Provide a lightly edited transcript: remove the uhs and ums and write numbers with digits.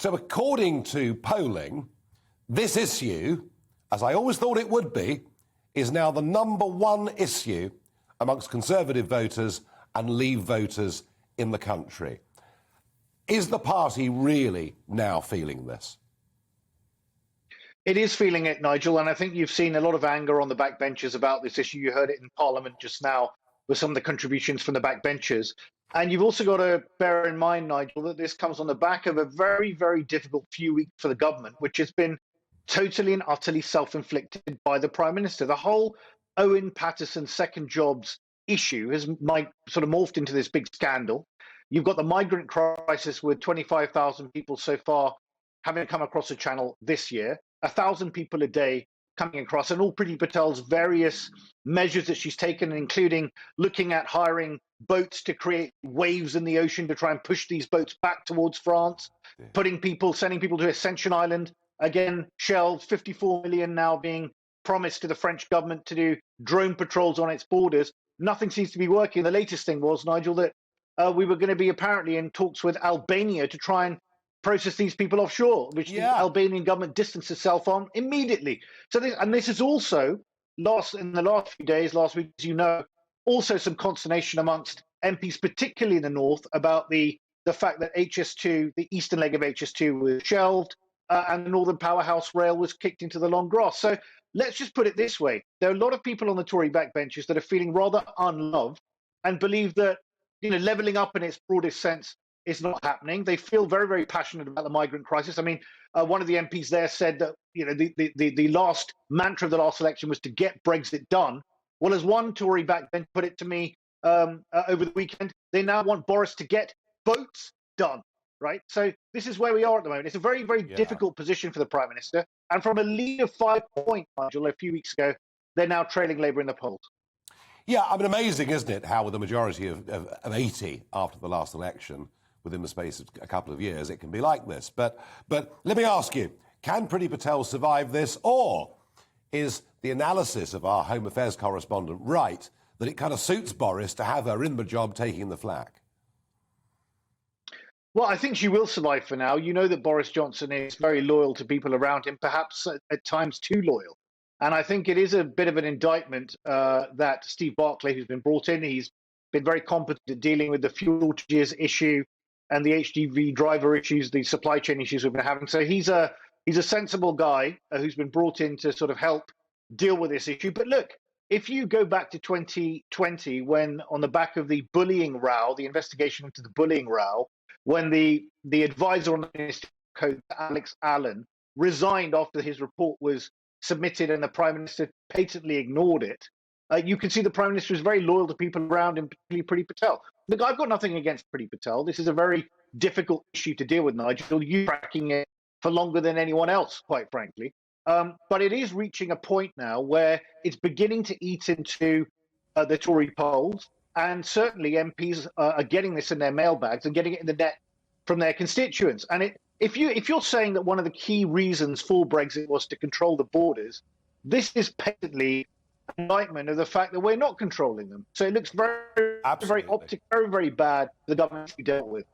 So according to polling, this issue, as I always thought it would be, is now the #1 issue amongst Conservative voters and Leave voters in the country. Is the party really now feeling this? It is feeling it, Nigel, and I think you've seen a lot of anger on the backbenchers about this issue. You heard it in Parliament just now with some of the contributions from the backbenchers. And you've also got to bear in mind, Nigel, that this comes on the back of a very, very difficult few weeks for the government, which has been totally and utterly self-inflicted by the Prime Minister. The whole Owen Paterson second jobs issue has sort of morphed into this big scandal. You've got the migrant crisis with 25,000 people so far having come across the channel this year, 1,000 people a day coming across, and all Priti Patel's various measures that she's taken, including looking at hiring boats to create waves in the ocean to try and push these boats back towards France, sending people to Ascension Island, again, shelved, 54 million now being promised to the French government to do drone patrols on its borders. Nothing seems to be working. The latest thing was, Nigel, that we were going to be apparently in talks with Albania to try and process these people offshore, which the Albanian government distanced itself on immediately. So this is also in the last few days, last week, as you know, also some consternation amongst MPs, particularly in the north, about the fact that HS2, the eastern leg of HS2, was shelved and the Northern Powerhouse Rail was kicked into the long grass. So let's just put it this way: there are a lot of people on the Tory backbenches that are feeling rather unloved and believe that levelling up in its broadest sense is not happening. They feel very, very passionate about the migrant crisis. I mean, one of the MPs there said that the last mantra of the last election was to get Brexit done. Well, as one Tory backbench put it to me over the weekend, they now want Boris to get boats done, right? So this is where we are at the moment. It's a very, very difficult position for the Prime Minister. And from a lead of 5 points, Nigel, a few weeks ago, they're now trailing Labour in the polls. Yeah, I mean, amazing, isn't it, how with a majority of 80 after the last election, within the space of a couple of years, it can be like this. But let me ask you, can Priti Patel survive this, or is the analysis of our Home Affairs correspondent right, that it kind of suits Boris to have her in the job taking the flak? Well, I think she will survive for now. You know that Boris Johnson is very loyal to people around him, perhaps at times too loyal. And I think it is a bit of an indictment that Steve Barclay, who's been brought in, he's been very competent at dealing with the fuel shortages issue and the HGV driver issues, the supply chain issues we've been having. So he's a sensible guy who's been brought in to sort of help deal with this issue. But look, if you go back to 2020, when on the back of the bullying row, the investigation into the bullying row, when the advisor on the Ministry of Code, Alex Allen, resigned after his report was submitted and the Prime Minister patently ignored it, you can see the Prime Minister is very loyal to people around him, particularly Priti Patel. Look, I've got nothing against Priti Patel. This is a very difficult issue to deal with, Nigel. You're tracking it for longer than anyone else, quite frankly. But it is reaching a point now where it's beginning to eat into the Tory polls, and certainly MPs are getting this in their mailbags and getting it in the net from their constituents. And if you're saying that one of the key reasons for Brexit was to control the borders, this is patently an indictment of the fact that we're not controlling them. So it looks very, very optic, very, very bad for the government to be dealt with.